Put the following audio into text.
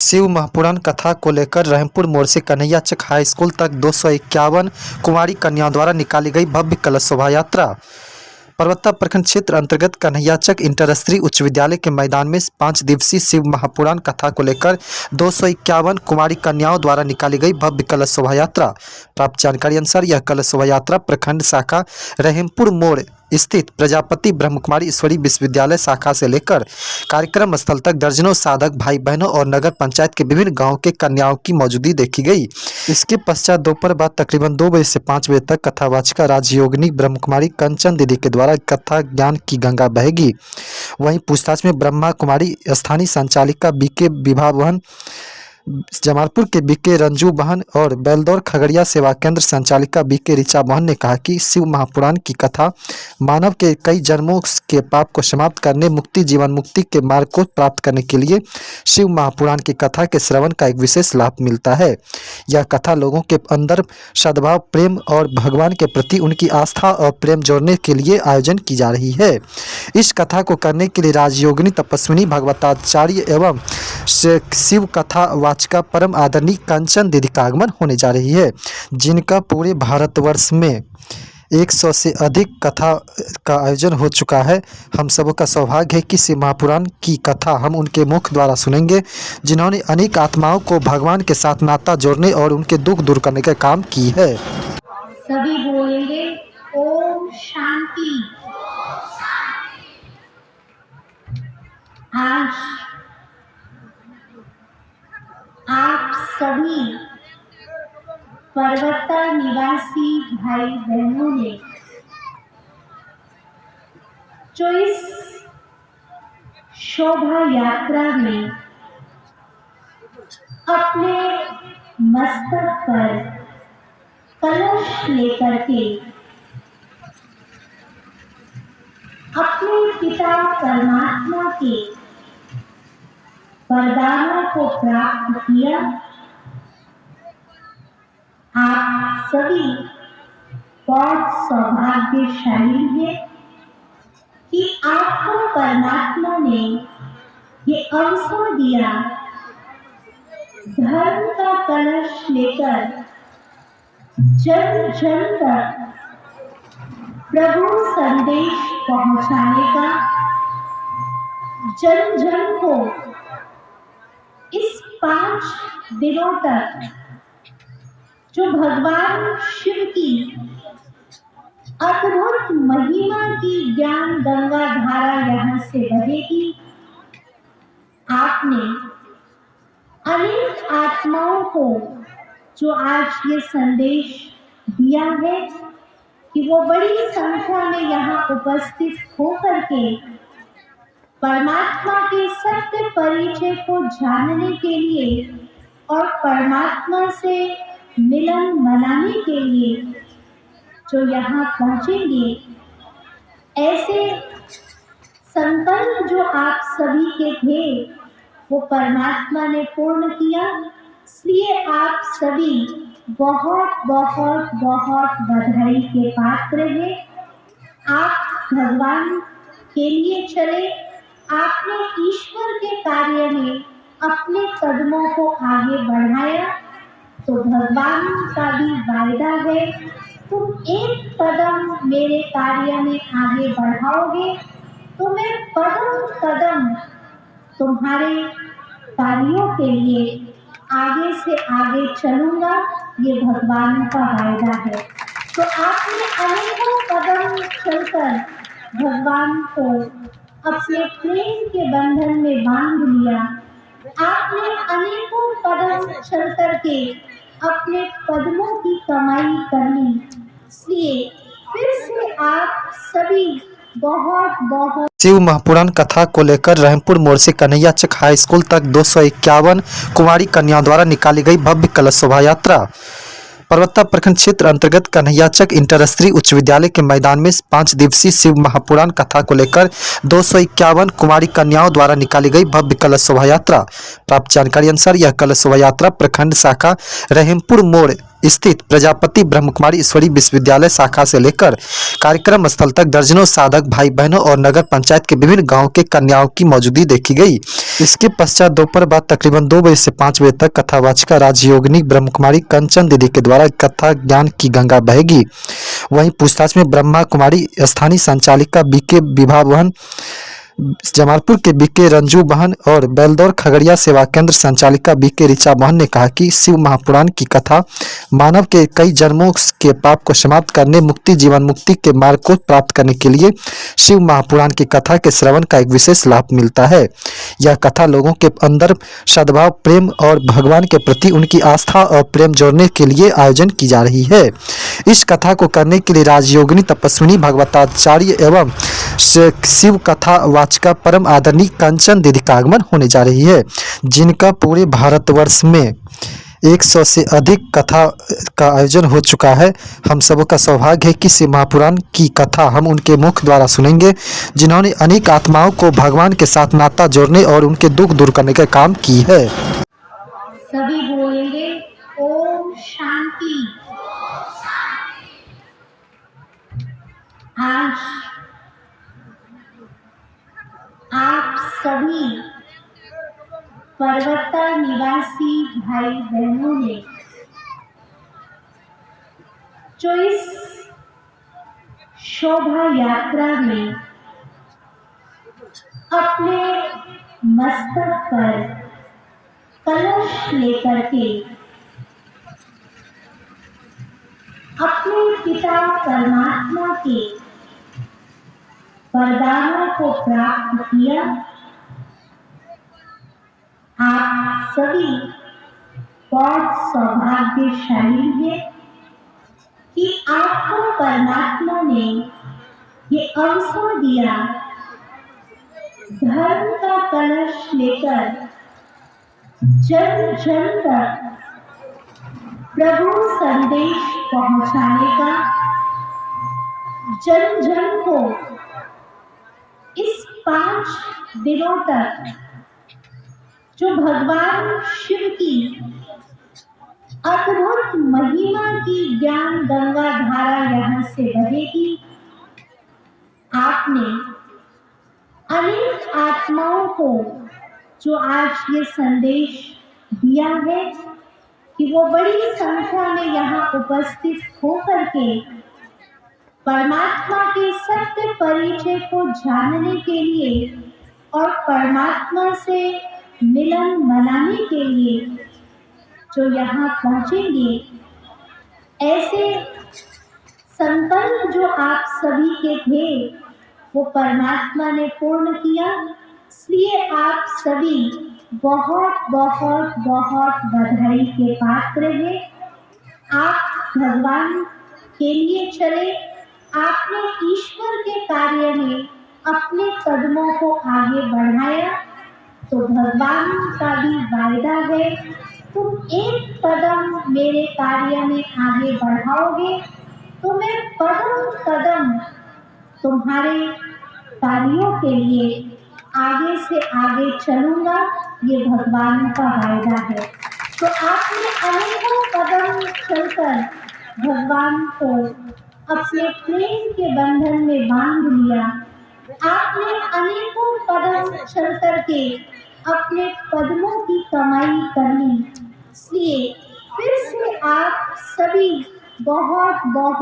शिव महापुराण कथा को लेकर रहमपुर मोड़ से कन्हैयाचक हाई स्कूल तक 251 कुंवारी कन्याओं द्वारा निकाली गई भव्य कलश शोभा यात्रा परबत्ता प्रखंड क्षेत्र अंतर्गत कन्हैयाचक इंटर स्तरीय उच्च विद्यालय के मैदान में 5 दिवसीय शिव महापुराण कथा को लेकर 251 कुंवारी कन्याओं द्वारा निकाली गई भव्य कलश शोभा यात्रा। प्राप्त जानकारी अनुसार यह कलश शोभा यात्रा प्रखंड शाखा रहमपुर मोड़ स्थित प्रजापति ब्रह्मकुमारी ईश्वरीय विश्वविद्यालय शाखा से लेकर कार्यक्रम स्थल तक दर्जनों साधक भाई बहनों और नगर पंचायत के विभिन्न गांवों के कन्याओं की मौजूदगी देखी गई। इसके पश्चात दोपहर बाद तकरीबन 2 बजे से 5 बजे तक कथावाचिका राजयोगिनी ब्रह्मकुमारी कंचन दीदी के द्वारा कथा ज्ञान की गंगा बहेगी। वहीं पूछताछ में ब्रह्मा कुमारी स्थानीय संचालिका बीके विभा बहन, जमालपुर के बीके रंजू बहन और बेलदौर खगड़िया सेवा केंद्र संचालिका बीके ऋचा बहन ने कहा कि शिव महापुराण की कथा मानव के कई जन्मों के पाप को समाप्त करने, मुक्ति जीवन मुक्ति के मार्ग को प्राप्त करने के लिए शिव महापुराण की कथा के श्रवण का एक विशेष लाभ मिलता है। यह कथा लोगों के अंदर सद्भाव, प्रेम और भगवान के प्रति उनकी आस्था और प्रेम जोड़ने के लिए आयोजन की जा रही है। इस कथा को करने के लिए राजयोगिनी तपस्विनी भगवताचार्य एवं शिव कथा वाचिका परम आदरणीय कंचन दीदी का आगमन होने जा रही है, जिनका पूरे भारतवर्ष में 100 से अधिक कथा का आयोजन हो चुका है। हम सबों का सौभाग्य है कि शिव महापुराण की कथा हम उनके मुख द्वारा सुनेंगे, जिन्होंने अनेक आत्माओं को भगवान के साथ नाता जोड़ने और उनके दुख दूर करने का काम की है। सभी बोलेंगे ओम शांति। आज आप सभी पर्वता निवासी भाई बहनों ने जो इस शोभा यात्रा में अपने मस्तक पर कलश लेकर के अपने पिता परमात्मा के वरदानों को प्राप्त किया, आप सभी बहुत सौभाग्यशाली हैं कि आपको परमात्मा ने ये अवसर दिया धर्म का कलश लेकर जन जन तक प्रभु संदेश पहुंचाने का, जन जन को इस 5 दिनों तक जो भगवान शिव की अद्भुत महिमा की ज्ञान गंगा धारा यहाँ से बहेगी। आपने अनेक आत्माओं को जो आज ये संदेश दिया है कि वो बड़ी संख्या में यहाँ उपस्थित होकर के परमात्मा के सत्य परिचय को जानने के लिए और परमात्मा से मिलन मनाने के लिए जो यहाँ पहुँचेंगे, ऐसे संकल्प जो आप सभी के थे वो परमात्मा ने पूर्ण किया। इसलिए आप सभी बहुत बहुत बहुत बधाई के पात्र हैं। आप भगवान के लिए चले, आपने ईश्वर के कार्य में अपने कदमों को आगे बढ़ाया, तो भगवान का भी वायदा है, तुम एक कदम मेरे कार्य में आगे बढ़ाओगे तो मैं कदम कदम तुम्हारे कार्यों के लिए आगे से आगे चलूँगा, ये भगवान का वायदा है। तो आपने अनेकों कदम चलकर भगवान को अपने प्रेम के बंधन में बांध लिया। आपने अनेकों कदम चल करके अपने कदमों की कमाई कर ली। इसलिए फिर से आप सभी बहुत बहुत शिव महापुराण कथा को लेकर रहमपुर मोड़ से कन्हैयाचक हाई स्कूल तक 251 कुंवारी कन्याओं द्वारा निकाली गई भव्य कलश शोभा यात्रा परबत्ता प्रखंड क्षेत्र अंतर्गत कन्हैयाचक इंटर स्तरीय उच्च विद्यालय के मैदान में 5 दिवसीय शिव महापुराण कथा को लेकर 251 कुंवारी कन्याओं द्वारा निकाली गई भव्य कलश शोभा यात्रा। प्राप्त जानकारी अनुसार यह कलश शोभा यात्रा प्रखंड शाखा रहमपुर मोड़ स्थित प्रजापति ब्रह्मकुमारी ईश्वरीय विश्वविद्यालय शाखा से लेकर कार्यक्रम स्थल तक दर्जनों साधक भाई बहनों और नगर पंचायत के विभिन्न गांवों के कन्याओं की मौजूदगी देखी गई। इसके पश्चात दोपहर बाद तकरीबन 2 बजे से 5 बजे तक कथावाचिका राजयोगिनी ब्रह्मकुमारी कंचन दीदी के द्वारा कथा ज्ञान की गंगा बहेगी। वहीं पूछताछ में ब्रह्मा कुमारी स्थानीय संचालिका बीके विभा बहन, जमालपुर के बीके रंजू बहन और बेलदौर खगड़िया सेवा केंद्र संचालिका बीके ऋचा बहन ने कहा कि शिव महापुराण की कथा मानव के कई जन्मों के पाप को समाप्त करने, मुक्ति जीवन मुक्ति के मार्ग को प्राप्त करने के लिए शिव महापुराण की कथा के श्रवण का एक विशेष लाभ मिलता है। यह कथा लोगों के अंदर सद्भाव, प्रेम और भगवान के प्रति उनकी आस्था और प्रेम जोड़ने के लिए आयोजन की जा रही है। इस कथा को करने के लिए राजयोगिनी तपस्विनी भगवताचार्य एवं शिव कथा वाचिका परम आदरणीय कंचन दीदी का आगमन होने जा रही है, जिनका पूरे भारतवर्ष में 100 से अधिक कथा का आयोजन हो चुका है। हम सबों का सौभाग्य है कि शिव महापुराण की कथा हम उनके मुख द्वारा सुनेंगे, जिन्होंने अनेक आत्माओं को भगवान के साथ नाता जोड़ने और उनके दुख दूर करने का काम की है। सभी बोलेंगे ओम शांति। आज आप सभी पर्वता निवासी भाई बहनों ने जो इस शोभा यात्रा में अपने मस्तक पर कलश लेकर के अपने पिता परमात्मा के वरदानों को प्राप्त किया, आप सभी बहुत सौभाग्यशाली हैं कि आपको परमात्मा ने ये अवसर दिया धर्म का कलश लेकर जन जन तक प्रभु संदेश पहुंचाने का, जन जन को इस 5 दिनों तक जो भगवान शिव की अद्भुत महिमा की ज्ञान गंगा धारा यहाँ से बहेगी। आपने अनेक आत्माओं को जो आज ये संदेश दिया है कि वो बड़ी संख्या में यहाँ उपस्थित होकर के परमात्मा के सत्य परिचय को जानने के लिए और परमात्मा से मिलन मनाने के लिए जो यहाँ पहुँचेंगे, ऐसे संकल्प जो आप सभी के थे वो परमात्मा ने पूर्ण किया। इसलिए आप सभी बहुत बहुत बहुत बधाई के पात्र हैं। आप भगवान के लिए चले, आपने ईश्वर के कार्य में अपने कदमों को आगे बढ़ाया, तो भगवान का भी वायदा है तुम एक कदम मेरे कार्य में आगे बढ़ाओगे तो मैं कदम कदम तुम्हारे कार्यों के लिए आगे से आगे चलूंगा, ये भगवान का वायदा है। तो आपने अनेकों कदम चलकर भगवान को अपने प्रेम के बंधन में बांध लिया। आपने अनेकों कदम चल करके अपने कदमों की कमाई कर ली। इसलिए फिर से आप सभी बहुत बहुत